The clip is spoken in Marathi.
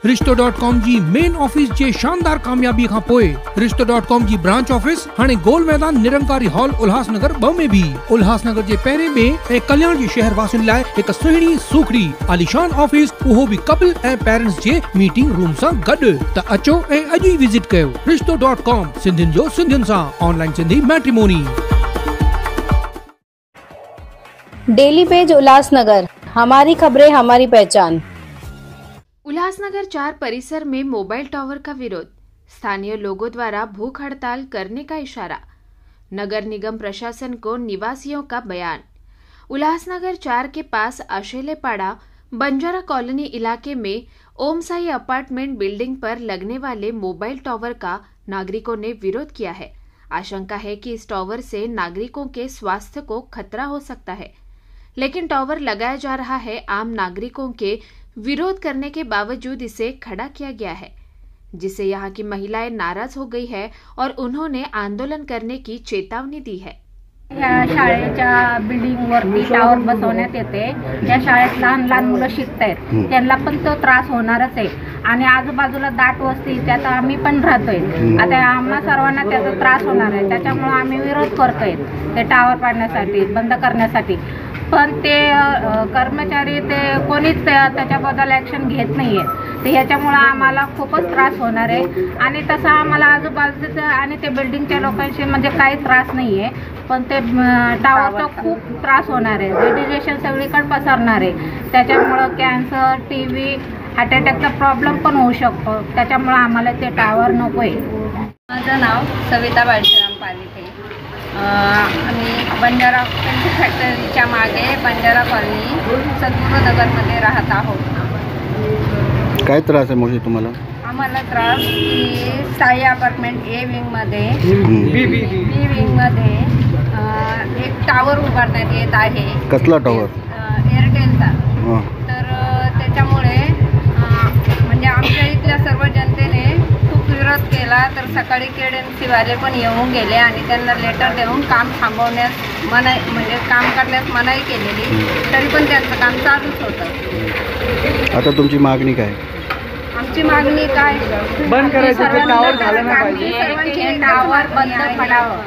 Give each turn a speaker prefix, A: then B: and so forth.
A: रिश्तो.com जी मेन ऑफिस जे शानदार कामयाबी खां पोइ रिश्तो.com जी ब्रांच ऑफिस हाणे गोल मैदान निरंकारी हॉल उल्हासनगर 2 में भी उल्हासनगर जे पहिरें में ऐं कल्याण जे शहर वासियुनि लाइ हिकु सुहिणी सूखड़ी आलीशान ऑफिस, उहो भी कपल ऐं पेरेंट्स जे मीटिंग रूम सां गॾु। त अचो ऐं अॼु ई विजिट कयो रिश्तो.com, सिंधियुनि जो सिंधियुनि सां online Sindhi matrimony.
B: Daily page Ulhasnagar, हमारी खबरें हमारी पहचान।
C: उल्हासनगर 4 परिसर में मोबाइल टावर का विरोध, स्थानीय लोगों द्वारा भूख हड़ताल करने का इशारा, नगर निगम प्रशासन को निवासियों का बयान। उल्हासनगर 4 के पास आशेलेपाड़ा बंजारा कॉलोनी इलाके में ओम साई अपार्टमेंट बिल्डिंग पर लगने वाले मोबाइल टावर का नागरिकों ने विरोध किया है। आशंका है कि इस टावर से नागरिकों के स्वास्थ्य को खतरा हो सकता है, लेकिन टावर लगाया जा रहा है। आम नागरिकों के विरोध करने के बावजूद इसे खड़ा किया गया है, जिससे यहाँ की महिलाएं नाराज हो गई है और उन्होंने आंदोलन करने की चेतावनी दी है।
D: या शाळेच्या बिल्डिंगवरती टावर बसवण्यात येते। या शाळेत लहान लहान मुलं शिकतात, त्यांना पण तो त्रास होणारच आहे आणि आजूबाजूला दाट वस्ती, त्यात आम्ही पण राहतोय। आता आम्हा सर्वांना त्याचा त्रास होणार आहे, त्याच्यामुळे आम्ही विरोध करतोय ते टावर पाडण्यासाठी, बंद करण्यासाठी। पण ते कर्मचारी ते कोणीच त्याच्याबद्दल ॲक्शन घेत नाही आहे, तर ह्याच्यामुळे आम्हाला खूपच त्रास होणार आहे। आणि तसं आम्हाला आजूबाजूचं आणि ते बिल्डिंगच्या लोकांशी म्हणजे काही त्रास नाही आहे, पण ते टावरचा खूप त्रास होणार आहे। रेडिएशन सगळीकडे पसरणार आहे, त्याच्यामुळं कॅन्सर, TB, हार्ट अटॅकचा प्रॉब्लेम पण होऊ शकतो, त्याच्यामुळं आम्हाला ते टावर नको आहे।
E: माझं नाव सविता बाळशाराम पालिके। आम्ही बंजारा फॅक्टरीच्या मागे बंजारा कॉलनी सद्गुरुनगरमध्ये राहत आहोत।
F: काय त्रास आहे मोशी तुम्हाला?
E: आम्हाला त्रास की साई अपार्टमेंट ए विंगमध्ये बी विंगमध्ये एक टावर उभारण्यात येत आहे।
F: कसला टावर?
E: एअरटेलचा। तर त्याच्यामुळे म्हणजे आमच्या इथल्या सर्व जनतेने खूप विरोध केला। तर सकाळी KDMC वाले पण येऊन गेले आणि त्यांना लेटर देऊन काम थांबवण्यास मनाई, म्हणजे काम करण्यास मनाई केलेली, तरी पण त्यांचं काम चालूच होतं।
F: आता तुमची मागणी काय?
E: आमची मागणी काय,
G: बंद करायचं, टावर झालं नाही पाहिजे,
E: सर्वांची टावर बंद पडावं।